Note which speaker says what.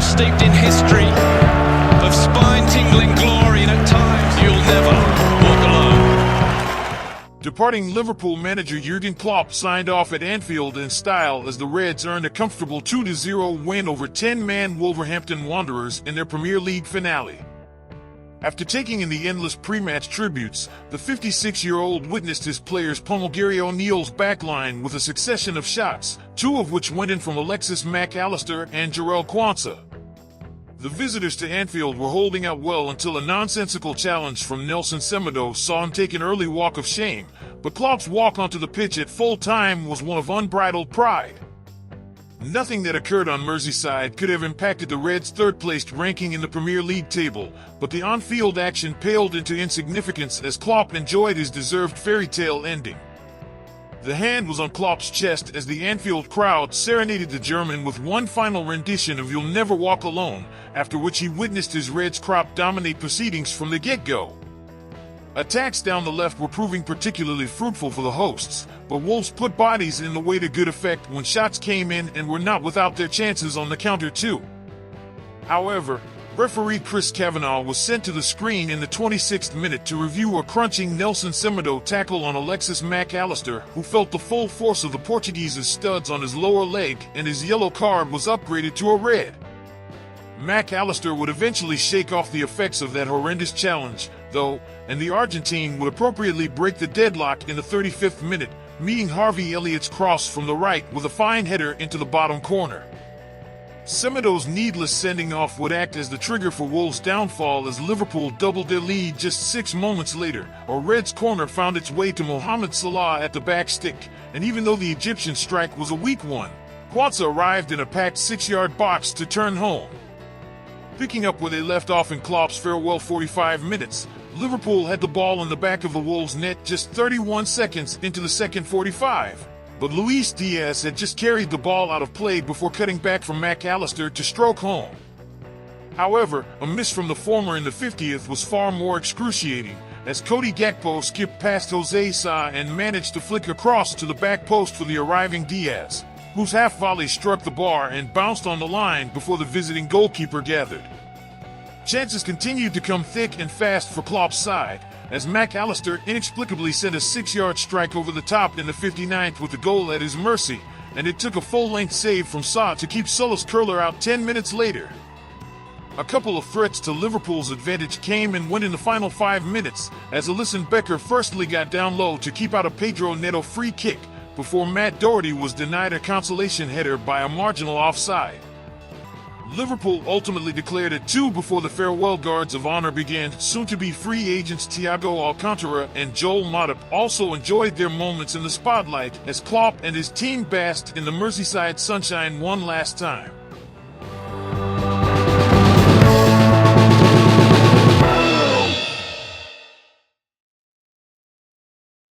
Speaker 1: steeped in history of spine-tingling glory, and at times you'll never walk alone.
Speaker 2: Departing Liverpool manager Jurgen Klopp signed off at Anfield in style as the Reds earned a comfortable 2-0 win over 10-man Wolverhampton Wanderers in their Premier League finale. After taking in the endless pre-match tributes, the 56-year-old witnessed his players pummel Gary O'Neill's backline with a succession of shots, two of which went in from Alexis Mac Allister and Jarell Quansah. The visitors to Anfield were holding out well until a nonsensical challenge from Nelson Semedo saw him take an early walk of shame, but Klopp's walk onto the pitch at full time was one of unbridled pride. Nothing that occurred on Merseyside could have impacted the Reds' third-placed ranking in the Premier League table, but the on-field action paled into insignificance as Klopp enjoyed his deserved fairy tale ending. The hand was on Klopp's chest as the Anfield crowd serenaded the German with one final rendition of You'll Never Walk Alone, after which he witnessed his Reds crop dominate proceedings from the get-go. Attacks down the left were proving particularly fruitful for the hosts, but Wolves put bodies in the way to good effect when shots came in and were not without their chances on the counter too. However, referee Chris Kavanagh was sent to the screen in the 26th minute to review a crunching Nelson Semedo tackle on Alexis Mac Allister, who felt the full force of the Portuguese's studs on his lower leg, and his yellow card was upgraded to a red. Mac Allister would eventually shake off the effects of that horrendous challenge, though, and the Argentine would appropriately break the deadlock in the 35th minute, meeting Harvey Elliott's cross from the right with a fine header into the bottom corner. Semedo's needless sending off would act as the trigger for Wolves' downfall as Liverpool doubled their lead just 6 moments later. A Reds corner found its way to Mohamed Salah at the back stick, and even though the Egyptian strike was a weak one, Quansah arrived in a packed 6-yard box to turn home. Picking up where they left off in Klopp's farewell 45 minutes, Liverpool had the ball in the back of the Wolves' net just 31 seconds into the second 45. But Luis Diaz had just carried the ball out of play before cutting back from Mac Allister to stroke home. However, a miss from the former in the 50th was far more excruciating, as Cody Gakpo skipped past Jose Sa and managed to flick across to the back post for the arriving Diaz, whose half volley struck the bar and bounced on the line before the visiting goalkeeper gathered. Chances continued to come thick and fast for Klopp's side, as Mac Allister inexplicably sent a 6-yard strike over the top in the 59th with the goal at his mercy, and it took a full-length save from Sa to keep Sull's curler out 10 minutes later. A couple of threats to Liverpool's advantage came and went in the final 5 minutes, as Alisson Becker firstly got down low to keep out a Pedro Neto free kick, before Matt Doherty was denied a consolation header by a marginal offside. Liverpool ultimately declared it 2 before the farewell guards of honor began. Soon-to-be free agents Thiago Alcantara and Joel Matip also enjoyed their moments in the spotlight as Klopp and his team basked in the Merseyside sunshine one last time.